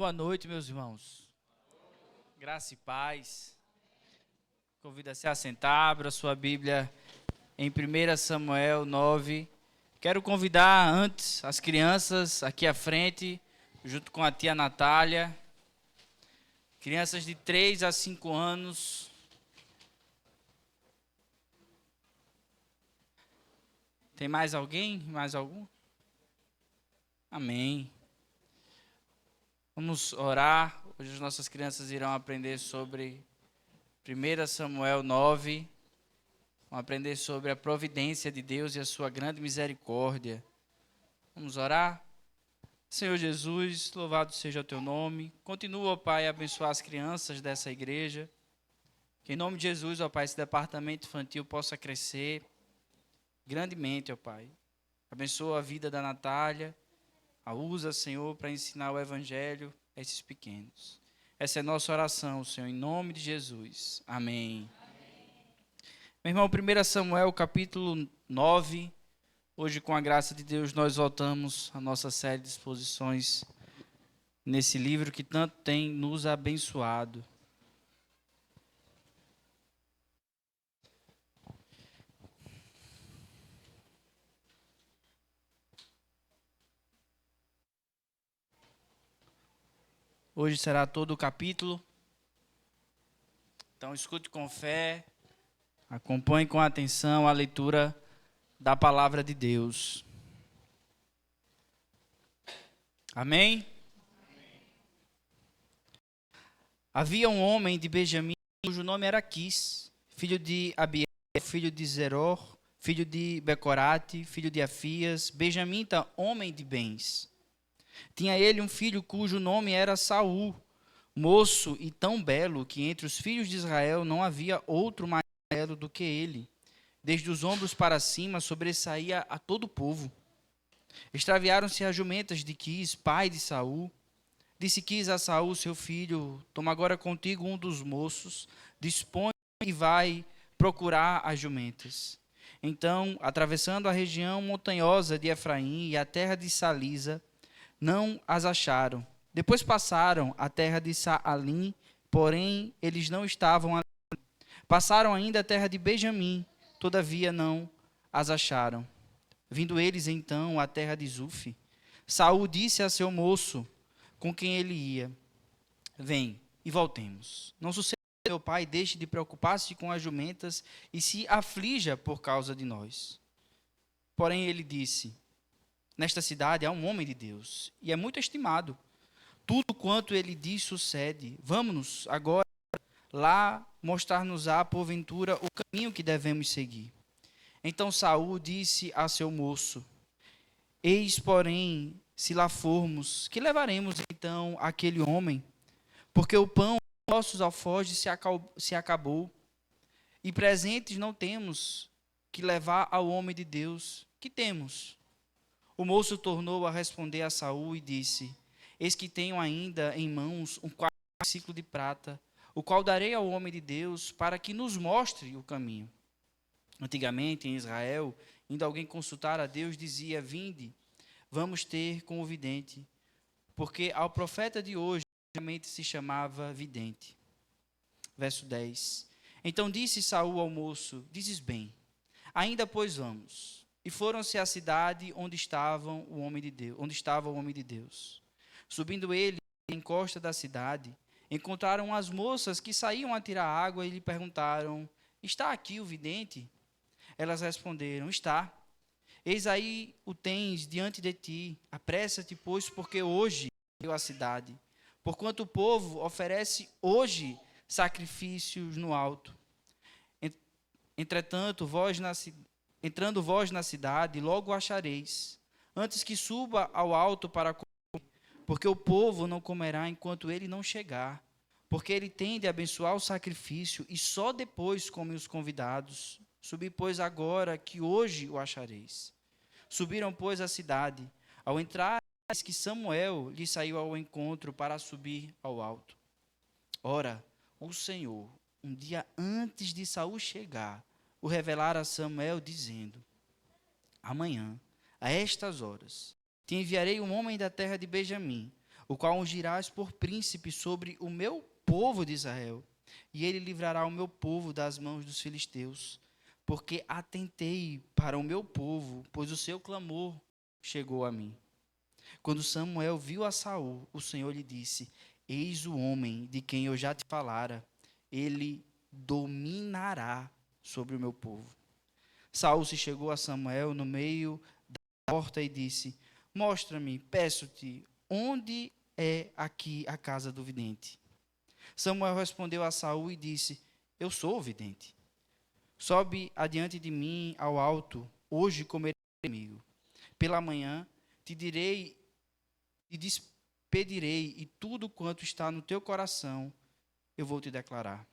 Boa noite, meus irmãos. Graça e paz. Convido a se assentar, abra sua Bíblia em 1 Samuel 9. Quero convidar antes as crianças aqui à frente, junto com a tia Natália. Crianças de 3 a 5 anos. Tem mais alguém? Mais algum? Amém. Vamos orar. Hoje as nossas crianças irão aprender sobre 1 Samuel 9. Vão aprender sobre a providência de Deus e a sua grande misericórdia. Vamos orar? Senhor Jesus, louvado seja o teu nome. Continua, ó Pai, a abençoar as crianças dessa igreja. Que em nome de Jesus, ó Pai, esse departamento infantil possa crescer grandemente, ó Pai. Abençoa a vida da Natália. A usa, Senhor, para ensinar o evangelho a esses pequenos. Essa é a nossa oração, Senhor, em nome de Jesus. Amém. Meu irmão, 1 Samuel, capítulo 9. Hoje, com a graça de Deus, nós voltamos à nossa série de exposições nesse livro que tanto tem nos abençoado. Hoje será todo o capítulo. Então, escute com fé, acompanhe com atenção a leitura da palavra de Deus. Amém? Havia um homem de Benjamim, cujo nome era Quis, filho de Abiel, filho de Zeror, filho de Becorate, filho de Afias, benjamita, homem de bens. Tinha ele um filho cujo nome era Saul, moço e tão belo que entre os filhos de Israel não havia outro mais belo do que ele. Desde os ombros para cima sobressaía a todo o povo. Extraviaram-se as jumentas de Quis, pai de Saul. Disse Quis a Saul, seu filho: toma agora contigo um dos moços, dispõe e vai procurar as jumentas. Então, atravessando a região montanhosa de Efraim e a terra de Salisa, não as acharam. Depois passaram a terra de Saalim, porém eles não estavam ali. Passaram ainda a terra de Benjamim, todavia não as acharam. Vindo eles então à terra de Zuf, Saul disse a seu moço, com quem ele ia: vem e voltemos. Não suceda que meu pai deixe de preocupar-se com as jumentas e se aflija por causa de nós. Porém ele disse: nesta cidade há um homem de Deus, e é muito estimado. Tudo quanto ele diz sucede. Vamos-nos agora lá mostrar-nos-á, porventura, o caminho que devemos seguir. Então Saul disse a seu moço: eis, porém, se lá formos, que levaremos então aquele homem? Porque o pão dos nossos alforjes se acabou, e presentes não temos que levar ao homem de Deus. Que temos? O moço tornou a responder a Saul e disse: eis que tenho ainda em mãos um quarto ciclo de prata, o qual darei ao homem de Deus para que nos mostre o caminho. Antigamente, em Israel, indo alguém consultar a Deus, dizia: vinde, vamos ter com o vidente, porque ao profeta de hoje realmente se chamava vidente. Verso 10. Então disse Saul ao moço: dizes bem, ainda pois vamos. E foram-se à cidade onde estava o homem de Deus. Subindo ele à encosta da cidade, encontraram as moças que saíam a tirar água e lhe perguntaram: está aqui o vidente? Elas responderam: está. Eis aí o tens diante de ti. Apressa-te, pois, porque hoje veio a cidade. Porquanto o povo oferece hoje sacrifícios no alto. Entretanto, entrando vós na cidade, logo o achareis, antes que suba ao alto para comer, porque o povo não comerá enquanto ele não chegar, porque ele tem de abençoar o sacrifício, e só depois comem os convidados. Subi, pois, agora, que hoje o achareis. Subiram, pois, à cidade. Ao entrar, eis que Samuel lhe saiu ao encontro para subir ao alto. Ora, o Senhor, um dia antes de Saul chegar, o revelara a Samuel, dizendo: amanhã, a estas horas, te enviarei um homem da terra de Benjamim, o qual ungirás por príncipe sobre o meu povo de Israel, e ele livrará o meu povo das mãos dos filisteus, porque atentei para o meu povo, pois o seu clamor chegou a mim. Quando Samuel viu a Saul, o Senhor lhe disse: Eis o homem de quem eu já te falara, ele dominará sobre o meu povo. Saul se chegou a Samuel no meio da porta e disse: Mostra-me, peço-te, onde é aqui a casa do vidente? Samuel respondeu a Saul e disse: Eu sou o vidente. Sobe adiante de mim ao alto, hoje comerei comigo. Pela manhã te direi e despedirei, e tudo quanto está no teu coração eu vou te declarar.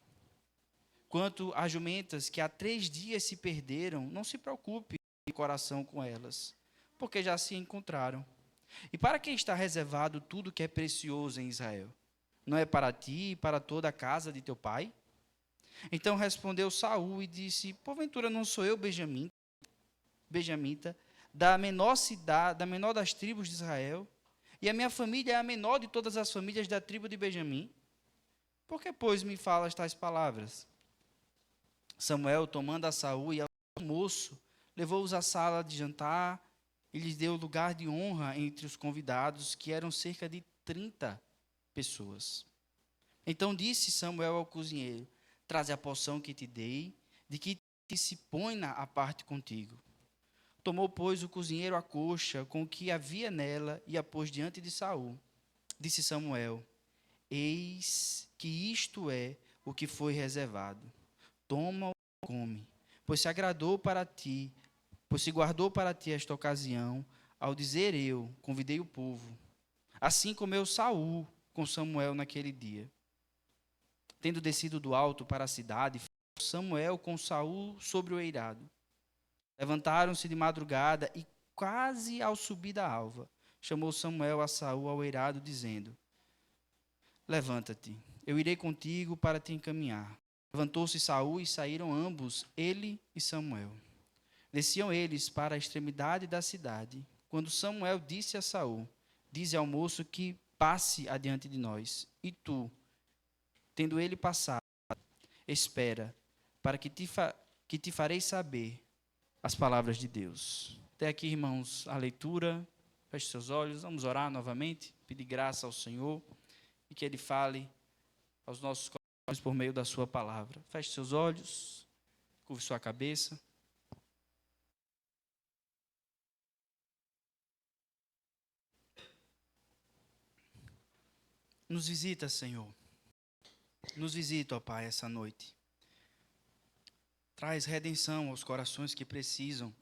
Quanto às jumentas que há 3 dias se perderam, não se preocupe de coração com elas, porque já se encontraram. E para quem está reservado tudo que é precioso em Israel? Não é para ti e para toda a casa de teu pai? Então respondeu Saul e disse: Porventura não sou eu benjamita, da menor cidade, da menor das tribos de Israel, e a minha família é a menor de todas as famílias da tribo de Benjamim? Por que, pois, me falas tais palavras? Samuel, tomando a Saul e ao moço, levou-os à sala de jantar e lhes deu lugar de honra entre os convidados, que eram cerca de 30 pessoas. Então disse Samuel ao cozinheiro: Traze a porção que te dei, de que te se põe à parte contigo. Tomou, pois, o cozinheiro a coxa com o que havia nela e a pôs diante de Saul. Disse Samuel: Eis que isto é o que foi reservado. Toma-o e come, pois se guardou para ti esta ocasião, ao dizer eu, convidei o povo. Assim comeu Saul com Samuel naquele dia. Tendo descido do alto para a cidade, Samuel com Saul sobre o eirado. Levantaram-se de madrugada e quase ao subir da alva, chamou Samuel a Saul ao eirado, dizendo: Levanta-te, eu irei contigo para te encaminhar. Levantou-se Saul e saíram ambos, ele e Samuel. Desciam eles para a extremidade da cidade. Quando Samuel disse a Saul: Dize ao moço que passe adiante de nós. E tu, tendo ele passado, espera, para que te farei saber as palavras de Deus. Até aqui, irmãos, a leitura. Feche seus olhos, vamos orar novamente, pedir graça ao Senhor e que Ele fale aos nossos corações por meio da sua palavra. Feche seus olhos, curve sua cabeça. Nos visita, Senhor. Nos visita, ó Pai, essa noite. Traz redenção aos corações que precisam.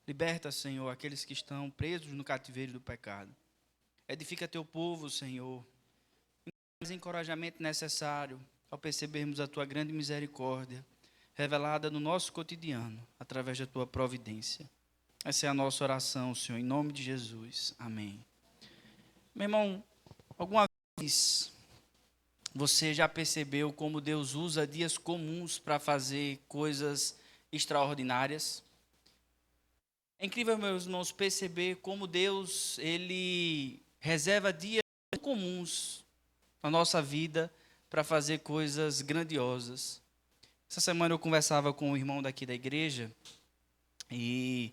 Liberta, Senhor, aqueles que estão presos no cativeiro do pecado. Edifica teu povo, Senhor. Traz encorajamento necessário ao percebermos a tua grande misericórdia revelada no nosso cotidiano, através da tua providência. Essa é a nossa oração, Senhor, em nome de Jesus. Amém. Meu irmão, alguma vez você já percebeu como Deus usa dias comuns para fazer coisas extraordinárias? É incrível, meus irmãos, perceber como Deus, Ele reserva dias comuns na nossa vida para fazer coisas grandiosas. Essa semana eu conversava com um irmão daqui da igreja e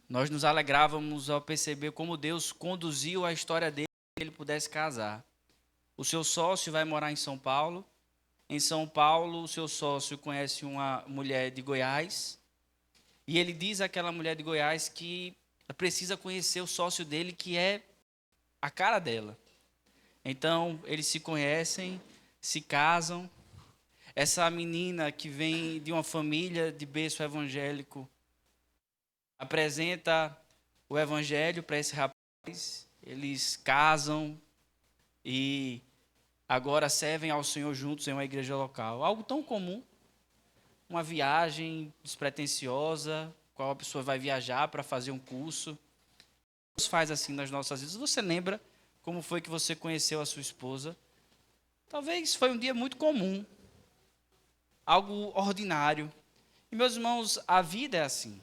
nós nos alegrávamos ao perceber como Deus conduziu a história dele para que ele pudesse casar. O seu sócio vai morar em São Paulo. Em São Paulo, o seu sócio conhece uma mulher de Goiás. E ele diz àquela mulher de Goiás que precisa conhecer o sócio dele, que é a cara dela. Então, eles se conhecem, se casam. Essa menina que vem de uma família de berço evangélico apresenta o evangelho para esse rapaz. Eles casam e agora servem ao Senhor juntos em uma igreja local. Algo tão comum, uma viagem despretensiosa, qual a pessoa vai viajar para fazer um curso. Deus faz assim nas nossas vidas. Você lembra como foi que você conheceu a sua esposa? Talvez foi um dia muito comum, algo ordinário. E, meus irmãos, a vida é assim.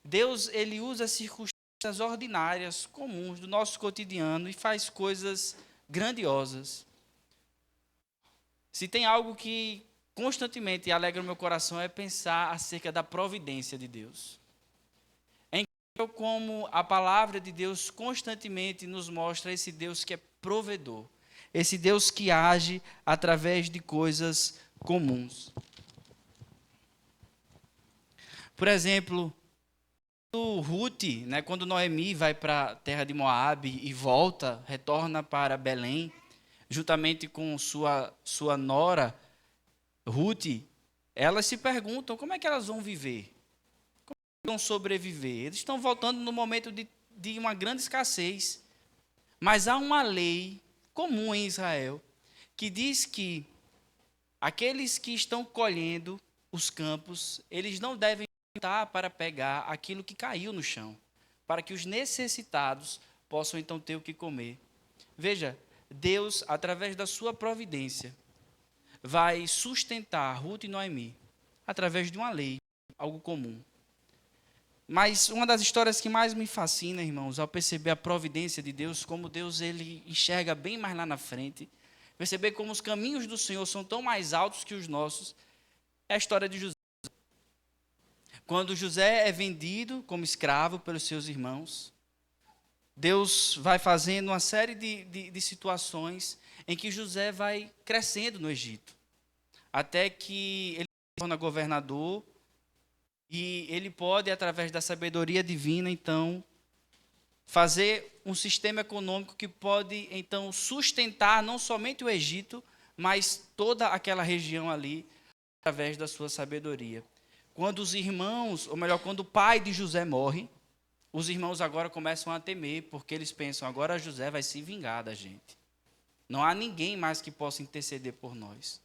Deus, ele usa circunstâncias coisas ordinárias, comuns, do nosso cotidiano e faz coisas grandiosas. Se tem algo que constantemente alegra o meu coração é pensar acerca da providência de Deus. É incrível como a palavra de Deus constantemente nos mostra esse Deus que é provedor, esse Deus que age através de coisas comuns. Por exemplo, Ruth, né, quando Noemi vai para a terra de Moabe e volta, retorna para Belém, juntamente com sua nora, Ruth, elas se perguntam como é que elas vão viver, como é que vão sobreviver. Eles estão voltando no momento de uma grande escassez, mas há uma lei comum em Israel que diz que aqueles que estão colhendo os campos, eles não devem voltar para pegar aquilo que caiu no chão, para que os necessitados possam então ter o que comer. Veja, Deus, através da sua providência, vai sustentar Ruth e Noemi, através de uma lei, algo comum. Mas uma das histórias que mais me fascina, irmãos, ao perceber a providência de Deus, como Deus ele enxerga bem mais lá na frente, perceber como os caminhos do Senhor são tão mais altos que os nossos, é a história de José. Quando José é vendido como escravo pelos seus irmãos, Deus vai fazendo uma série de situações em que José vai crescendo no Egito, até que ele se torna governador e ele pode, através da sabedoria divina, então, fazer um sistema econômico que pode, então, sustentar não somente o Egito, mas toda aquela região ali, através da sua sabedoria. Quando os irmãos, ou melhor, quando o pai de José morre, os irmãos agora começam a temer, porque eles pensam, agora José vai se vingar da gente. Não há ninguém mais que possa interceder por nós.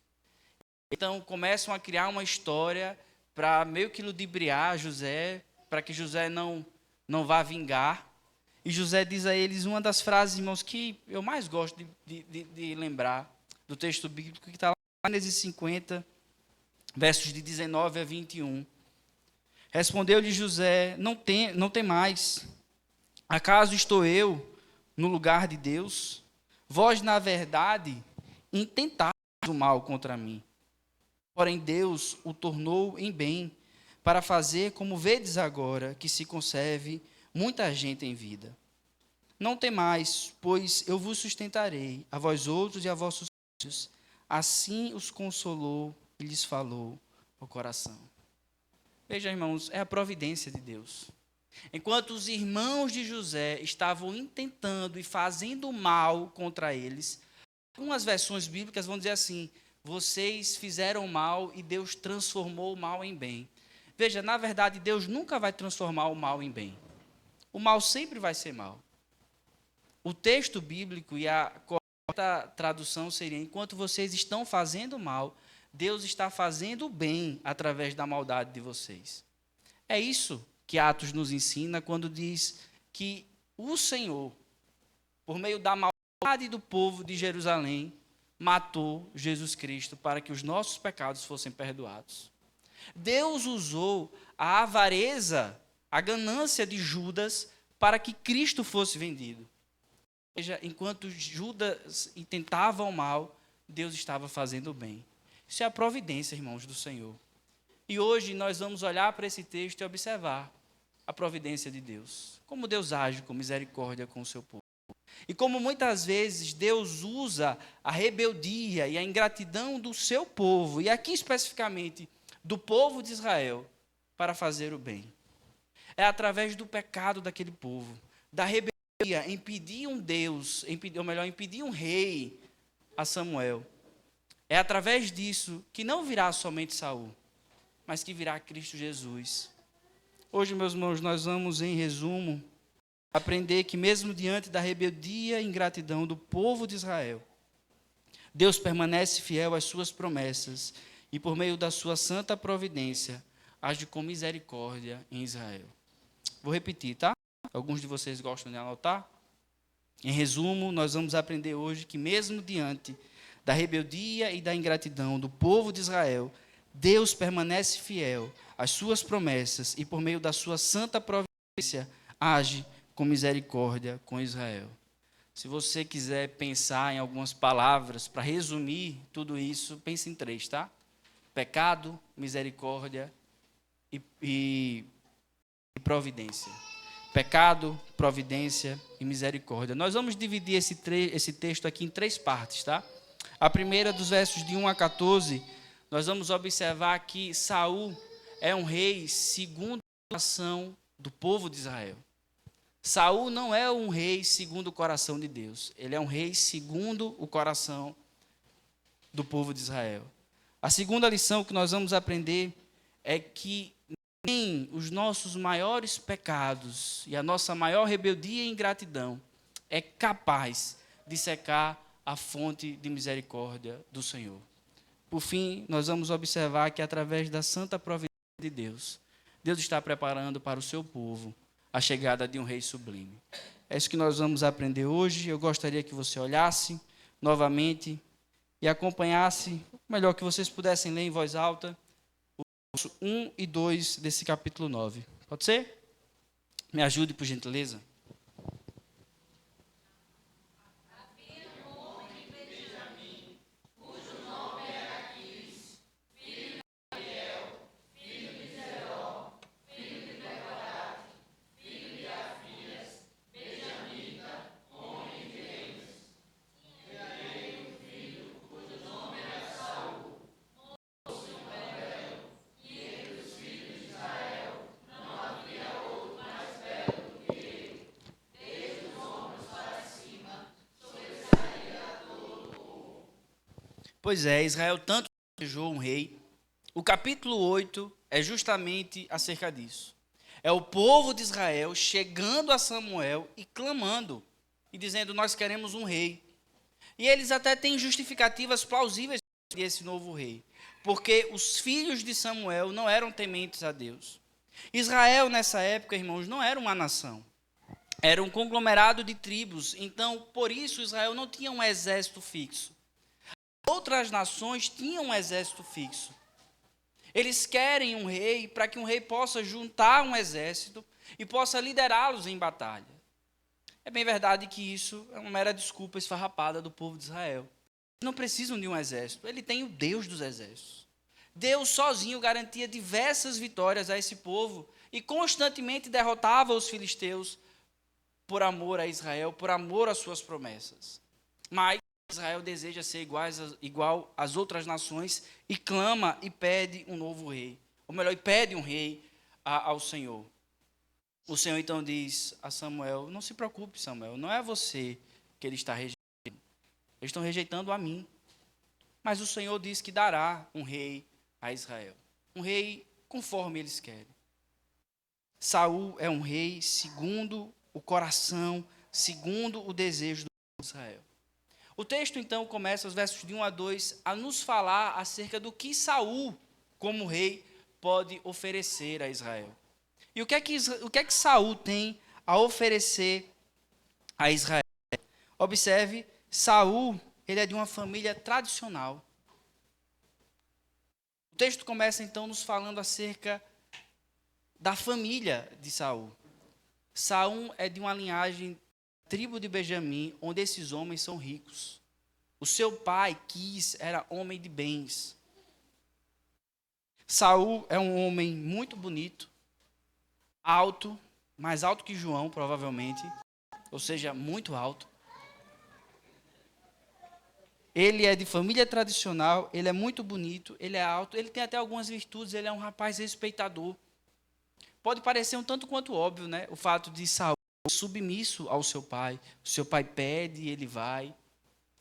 Então, começam a criar uma história para meio que ludibriar José, para que José não vá vingar. E José diz a eles uma das frases, irmãos, que eu mais gosto de lembrar do texto bíblico, que está lá em Gênesis 50, versos de 19 a 21. Respondeu-lhe José, não tem mais. Acaso estou eu no lugar de Deus? Vós, na verdade, intentastes o mal contra mim. Porém, Deus o tornou em bem, para fazer como vedes agora, que se conserve muita gente em vida. Não temais, pois eu vos sustentarei, a vós outros e a vossos filhos. Assim os consolou e lhes falou ao coração. Veja, irmãos, é a providência de Deus. Enquanto os irmãos de José estavam intentando e fazendo mal contra eles, algumas versões bíblicas vão dizer assim, vocês fizeram mal e Deus transformou o mal em bem. Veja, na verdade, Deus nunca vai transformar o mal em bem. O mal sempre vai ser mal. O texto bíblico e a correta tradução seria, enquanto vocês estão fazendo mal, Deus está fazendo o bem através da maldade de vocês. É isso que Atos nos ensina quando diz que o Senhor, por meio da maldade do povo de Jerusalém, matou Jesus Cristo para que os nossos pecados fossem perdoados. Deus usou a avareza, a ganância de Judas para que Cristo fosse vendido. Veja, enquanto Judas intentava o mal, Deus estava fazendo o bem. Isso é a providência, irmãos, do Senhor. E hoje nós vamos olhar para esse texto e observar a providência de Deus. Como Deus age com misericórdia com o seu povo. E como muitas vezes Deus usa a rebeldia e a ingratidão do seu povo, e aqui especificamente do povo de Israel, para fazer o bem. É através do pecado daquele povo, da rebeldia, impedir um Deus, impedir um rei a Samuel. É através disso que não virá somente Saul, mas que virá Cristo Jesus. Hoje, meus irmãos, nós vamos, em resumo, aprender que mesmo diante da rebeldia e ingratidão do povo de Israel, Deus permanece fiel às suas promessas e, por meio da sua santa providência, age com misericórdia em Israel. Vou repetir, tá? Alguns de vocês gostam de anotar? Em resumo, nós vamos aprender hoje que mesmo diante da rebeldia e da ingratidão do povo de Israel, Deus permanece fiel às suas promessas e, por meio da sua santa providência, age com misericórdia com Israel. Se você quiser pensar em algumas palavras para resumir tudo isso, pense em 3, tá? Pecado, misericórdia e providência. Pecado, providência e misericórdia. Nós vamos dividir esse texto aqui em 3 partes, tá? A primeira, dos versos de 1 a 14, nós vamos observar que Saul é um rei segundo o coração do povo de Israel. Saul não é um rei segundo o coração de Deus. Ele é um rei segundo o coração do povo de Israel. A segunda lição que nós vamos aprender é que nem os nossos maiores pecados e a nossa maior rebeldia e ingratidão é capaz de secar a fonte de misericórdia do Senhor. Por fim, nós vamos observar que através da santa providência de Deus, Deus está preparando para o seu povo a chegada de um rei sublime. É isso que nós vamos aprender hoje. Eu gostaria que você olhasse novamente e acompanhasse, melhor que vocês pudessem ler em voz alta, os 1 e 2 desse capítulo 9. Pode ser? Me ajude, por gentileza. Pois é, Israel tanto desejou um rei. O capítulo 8 é justamente acerca disso. É o povo de Israel chegando a Samuel e clamando, e dizendo, nós queremos um rei. E eles até têm justificativas plausíveis para esse novo rei. Porque os filhos de Samuel não eram tementes a Deus. Israel, nessa época, irmãos, não era uma nação. Era um conglomerado de tribos. Então, por isso, Israel não tinha um exército fixo. Outras nações tinham um exército fixo. Eles querem um rei para que um rei possa juntar um exército e possa liderá-los em batalha. É bem verdade que isso é uma mera desculpa esfarrapada do povo de Israel. Eles não precisam de um exército, ele tem o Deus dos exércitos. Deus sozinho garantia diversas vitórias a esse povo e constantemente derrotava os filisteus por amor a Israel, por amor às suas promessas. Mas Israel deseja ser igual às outras nações e clama e pede um novo rei. Ou melhor, pede um rei ao Senhor. O Senhor então diz a Samuel, não se preocupe, Samuel, não é você que ele está rejeitando. Eles estão rejeitando a mim. Mas o Senhor diz que dará um rei a Israel. Um rei conforme eles querem. Saul é um rei segundo o coração, segundo o desejo do Israel. O texto, então, começa, os versos de 1 a 2, a nos falar acerca do que Saul, como rei, pode oferecer a Israel. E o que é que Saul tem a oferecer a Israel? Observe, Saul, ele é de uma família tradicional. O texto começa, então, nos falando acerca da família de Saul. Saul é de uma linhagem tribo de Benjamim, onde esses homens são ricos. O seu pai, Quis, era homem de bens. Saul é um homem muito bonito, alto, mais alto que João, provavelmente, ou seja, muito alto. Ele é de família tradicional, ele é muito bonito, ele é alto, ele tem até algumas virtudes, ele é um rapaz respeitador. Pode parecer um tanto quanto óbvio, né? O fato de Saul submisso ao seu pai. O seu pai pede e ele vai.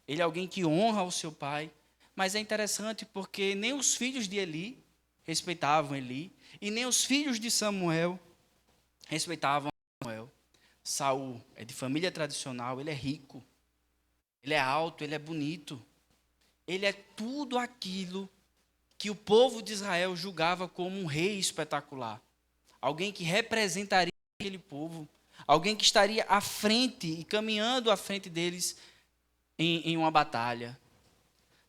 Ele é alguém que honra o seu pai. Mas é interessante porque nem os filhos de Eli respeitavam Eli. E nem os filhos de Samuel respeitavam Samuel. Saul é de família tradicional, ele é rico. Ele é alto, ele é bonito. Ele é tudo aquilo que o povo de Israel julgava como um rei espetacular. Alguém que representaria aquele povo. Alguém que estaria à frente e caminhando à frente deles em uma batalha.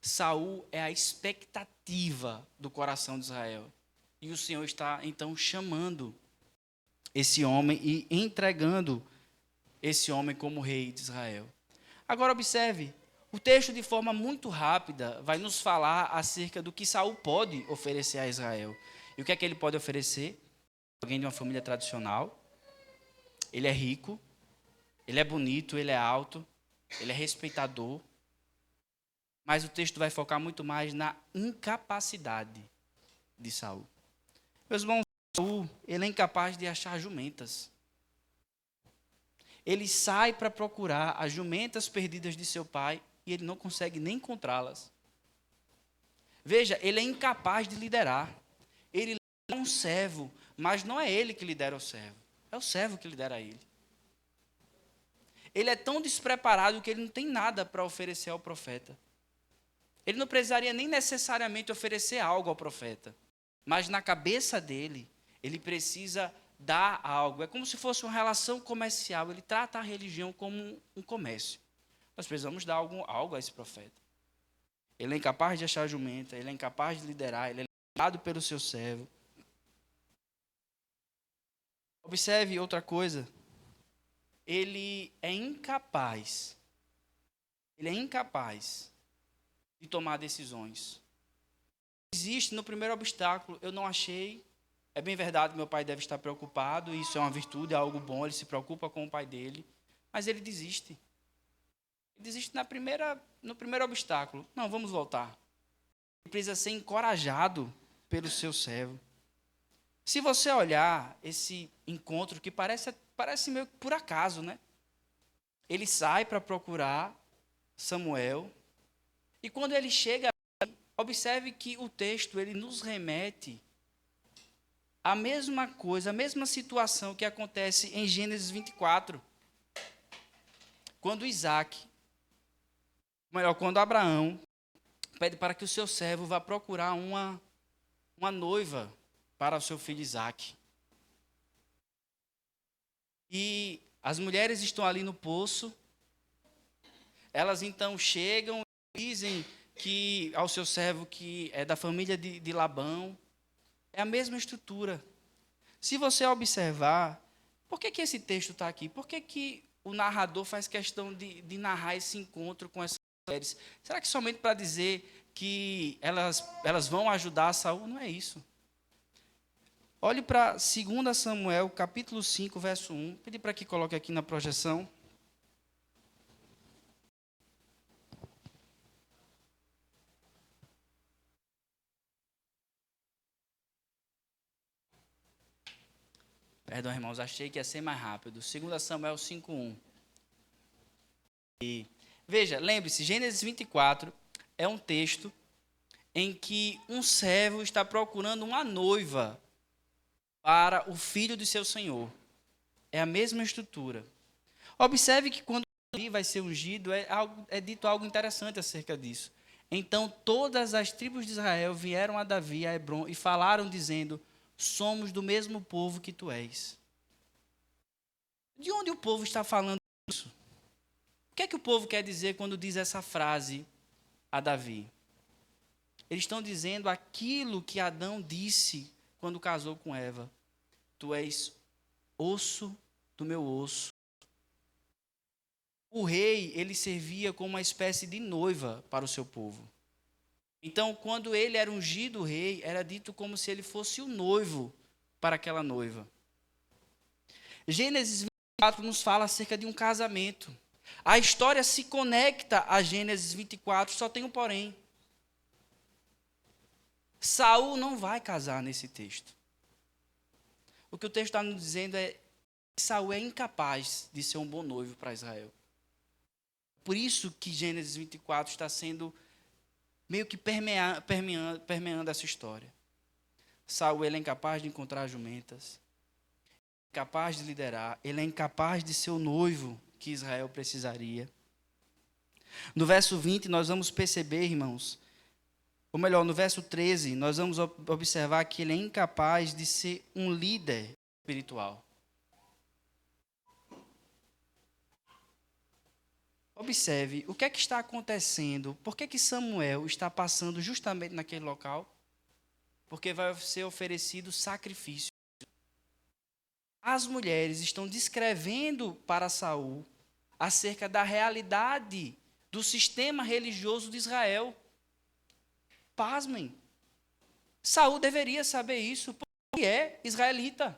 Saul é a expectativa do coração de Israel. E o Senhor está, então, chamando esse homem e entregando esse homem como rei de Israel. Agora observe, o texto de forma muito rápida vai nos falar acerca do que Saul pode oferecer a Israel. E o que é que ele pode oferecer? Alguém de uma família tradicional, ele é rico, ele é bonito, ele é alto, ele é respeitador, mas o texto vai focar muito mais na incapacidade de Saul. Meus irmãos, Saul, ele é incapaz de achar jumentas. Ele sai para procurar as jumentas perdidas de seu pai e ele não consegue nem encontrá-las. Veja, ele é incapaz de liderar. Ele é um servo, mas não é ele que lidera o servo. É o servo que lidera ele. Ele é tão despreparado que ele não tem nada para oferecer ao profeta. Ele não precisaria nem necessariamente oferecer algo ao profeta. Mas na cabeça dele, ele precisa dar algo. É como se fosse uma relação comercial. Ele trata a religião como um comércio. Nós precisamos dar algo a esse profeta. Ele é incapaz de achar jumenta, ele é incapaz de liderar, ele é liderado pelo seu servo. Observe outra coisa. Ele é incapaz de tomar decisões. Existe no primeiro obstáculo, eu não achei. É bem verdade, meu pai deve estar preocupado, isso é uma virtude, é algo bom, ele se preocupa com o pai dele, mas ele desiste. Ele desiste no primeiro obstáculo. Não, vamos voltar. Ele precisa ser encorajado pelo seu servo. Se você olhar esse encontro, que parece meio que por acaso, né? Ele sai para procurar Samuel, e quando ele chega, observe que o texto ele nos remete à mesma coisa, à mesma situação que acontece em Gênesis 24. Quando quando Abraão pede para que o seu servo vá procurar uma noiva para o seu filho Isaque. E as mulheres estão ali no poço, elas então chegam e dizem que ao seu servo que é da família de Labão. É a mesma estrutura. Se você observar, por que esse texto está aqui? Por que o narrador faz questão de narrar esse encontro com essas mulheres? Será que somente para dizer que elas vão ajudar Saul? Não é isso. Olhe para 2 Samuel, capítulo 5, verso 1. Pedi para que coloque aqui na projeção. Perdão, irmãos, achei que ia ser mais rápido. 2 Samuel 5:1. E veja, lembre-se, Gênesis 24 é um texto em que um servo está procurando uma noiva para o filho de seu senhor. É a mesma estrutura. Observe que quando Davi vai ser ungido, é dito algo interessante acerca disso. Então todas as tribos de Israel vieram a Davi, a Hebrom, e falaram dizendo: somos do mesmo povo que tu és. De onde o povo está falando isso? O que é que o povo quer dizer quando diz essa frase a Davi? Eles estão dizendo aquilo que Adão disse quando casou com Eva. Tu és osso do meu osso. O rei, ele servia como uma espécie de noiva para o seu povo. Então, quando ele era ungido rei, era dito como se ele fosse o noivo para aquela noiva. Gênesis 24 nos fala acerca de um casamento. A história se conecta a Gênesis 24, só tem um porém. Saul não vai casar nesse texto. O que o texto está nos dizendo é que Saul é incapaz de ser um bom noivo para Israel. Por isso que Gênesis 24 está sendo meio que permeando essa história. Saul ele é incapaz de encontrar jumentas, incapaz de liderar, ele é incapaz de ser o noivo que Israel precisaria. No verso 20 nós vamos perceber, irmãos, ou melhor, no verso 13, nós vamos observar que ele é incapaz de ser um líder espiritual. Observe o que é que está acontecendo. Por que Samuel está passando justamente naquele local? Porque vai ser oferecido sacrifício. As mulheres estão descrevendo para Saul acerca da realidade do sistema religioso de Israel. Pasmem. Saul deveria saber isso, porque ele é israelita.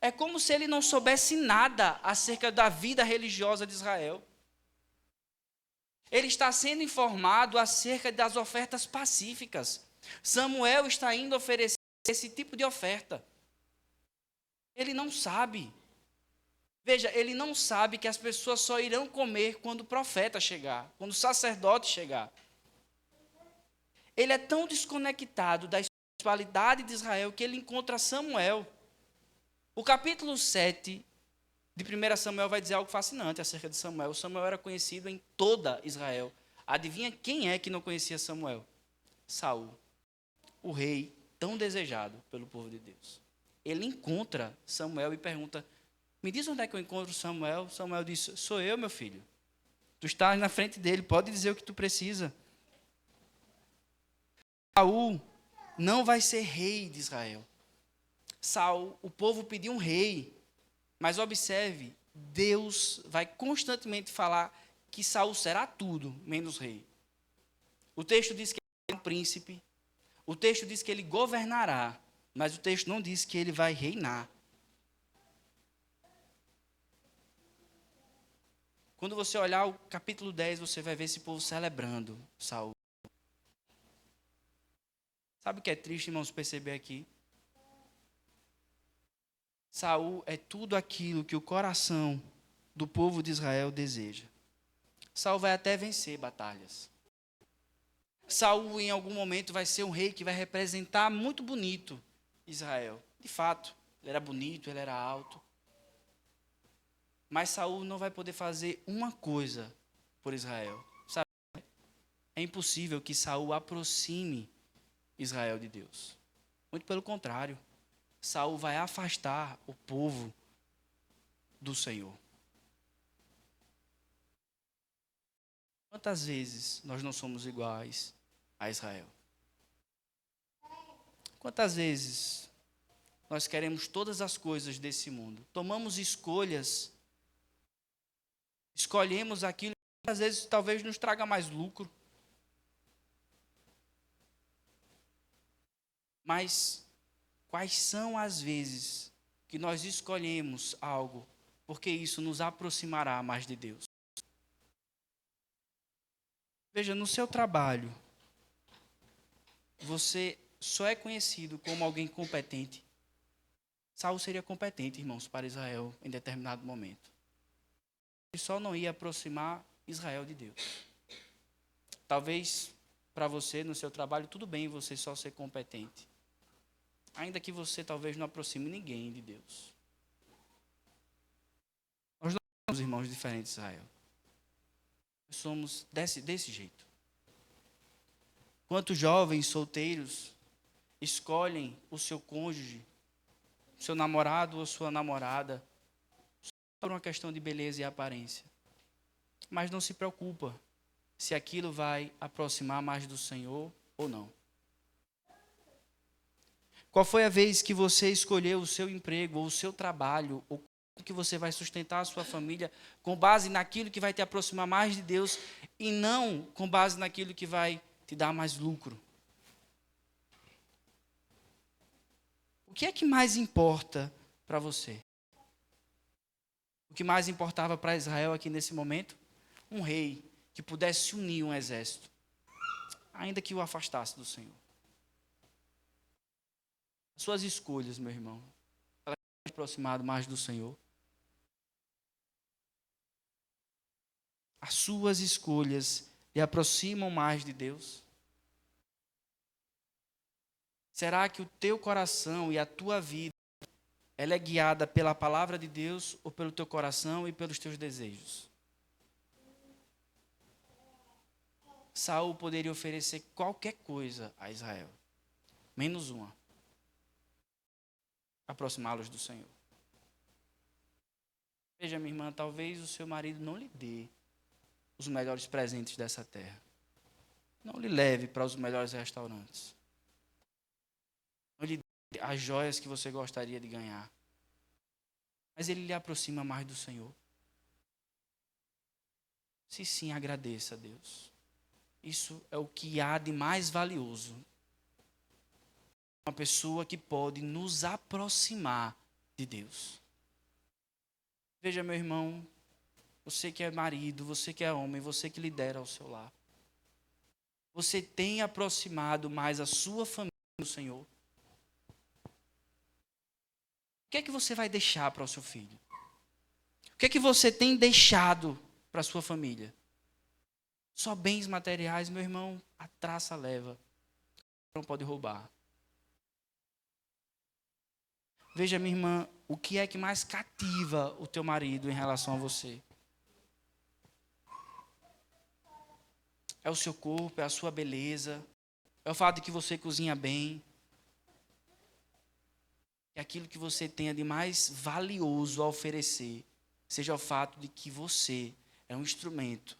É como se ele não soubesse nada acerca da vida religiosa de Israel. Ele está sendo informado acerca das ofertas pacíficas. Samuel está indo oferecer esse tipo de oferta. Ele não sabe. Veja, ele não sabe que as pessoas só irão comer quando o profeta chegar, quando o sacerdote chegar. Ele é tão desconectado da espiritualidade de Israel que ele encontra Samuel. O capítulo 7 de 1 Samuel vai dizer algo fascinante acerca de Samuel. Samuel era conhecido em toda Israel. Adivinha quem é que não conhecia Samuel? Saul, o rei tão desejado pelo povo de Deus. Ele encontra Samuel e pergunta: me diz onde é que eu encontro Samuel? Samuel diz: sou eu, meu filho. Tu estás na frente dele, pode dizer o que tu precisa. Saul não vai ser rei de Israel. Saul, o povo pediu um rei. Mas observe, Deus vai constantemente falar que Saul será tudo menos rei. O texto diz que ele é um príncipe. O texto diz que ele governará. Mas o texto não diz que ele vai reinar. Quando você olhar o capítulo 10, você vai ver esse povo celebrando Saul. Sabe o que é triste, irmãos, perceber aqui? Saul é tudo aquilo que o coração do povo de Israel deseja. Saul vai até vencer batalhas. Saul, em algum momento, vai ser um rei que vai representar muito bonito Israel. De fato, ele era bonito, ele era alto. Mas Saul não vai poder fazer uma coisa por Israel. Sabe? É impossível que Saul aproxime Israel de Deus. Muito pelo contrário. Saul vai afastar o povo do Senhor. Quantas vezes nós não somos iguais a Israel? Quantas vezes nós queremos todas as coisas desse mundo? Tomamos escolhas, escolhemos aquilo que às vezes talvez nos traga mais lucro. Mas quais são as vezes que nós escolhemos algo porque isso nos aproximará mais de Deus? Veja, no seu trabalho, você só é conhecido como alguém competente. Saul seria competente, irmãos, para Israel em determinado momento. Ele só não ia aproximar Israel de Deus. Talvez para você, no seu trabalho, tudo bem você só ser competente. Ainda que você talvez não aproxime ninguém de Deus. Nós não somos irmãos diferentes de Israel. Nós somos desse jeito. Quantos jovens solteiros escolhem o seu cônjuge, seu namorado ou sua namorada, só por uma questão de beleza e aparência. Mas não se preocupa se aquilo vai aproximar mais do Senhor ou não. Qual foi a vez que você escolheu o seu emprego ou o seu trabalho, ou que você vai sustentar a sua família com base naquilo que vai te aproximar mais de Deus e não com base naquilo que vai te dar mais lucro? O que é que mais importa para você? O que mais importava para Israel aqui nesse momento? Um rei que pudesse unir um exército, ainda que o afastasse do Senhor. As suas escolhas, meu irmão, elas têm aproximado mais do Senhor. As suas escolhas lhe aproximam mais de Deus? Será que o teu coração e a tua vida ela é guiada pela palavra de Deus ou pelo teu coração e pelos teus desejos? Saul poderia oferecer qualquer coisa a Israel, menos uma: aproximá-los do Senhor. Veja, minha irmã, talvez o seu marido não lhe dê os melhores presentes dessa terra. Não lhe leve para os melhores restaurantes. Não lhe dê as joias que você gostaria de ganhar. mas ele lhe aproxima mais do Senhor. Se sim, agradeça a Deus. Isso é o que há de mais valioso. Uma pessoa que pode nos aproximar de Deus. Veja, meu irmão, você que é marido, você que é homem, você que lidera ao seu lar. Você tem aproximado mais a sua família do Senhor? O que é que você vai deixar para o seu filho? O que é que você tem deixado para a sua família? Só bens materiais, meu irmão, a traça leva. Não pode roubar. Veja, minha irmã, o que é que mais cativa o teu marido em relação a você? É o seu corpo, é a sua beleza, é o fato de que você cozinha bem. É aquilo que você tenha de mais valioso a oferecer, seja o fato de que você é um instrumento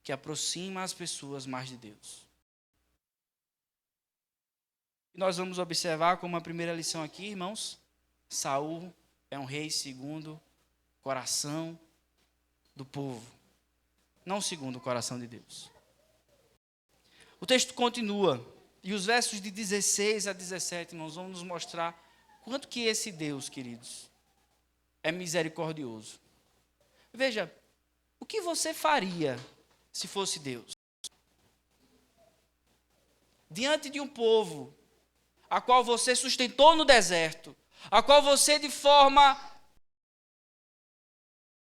que aproxima as pessoas mais de Deus. E nós vamos observar como a primeira lição aqui, irmãos, Saul é um rei segundo o coração do povo, não segundo o coração de Deus. O texto continua, e os versos de 16 a 17, nós vamos nos mostrar quanto que esse Deus, queridos, é misericordioso. Veja, o que você faria se fosse Deus? Diante de um povo a qual você sustentou no deserto, a qual você de forma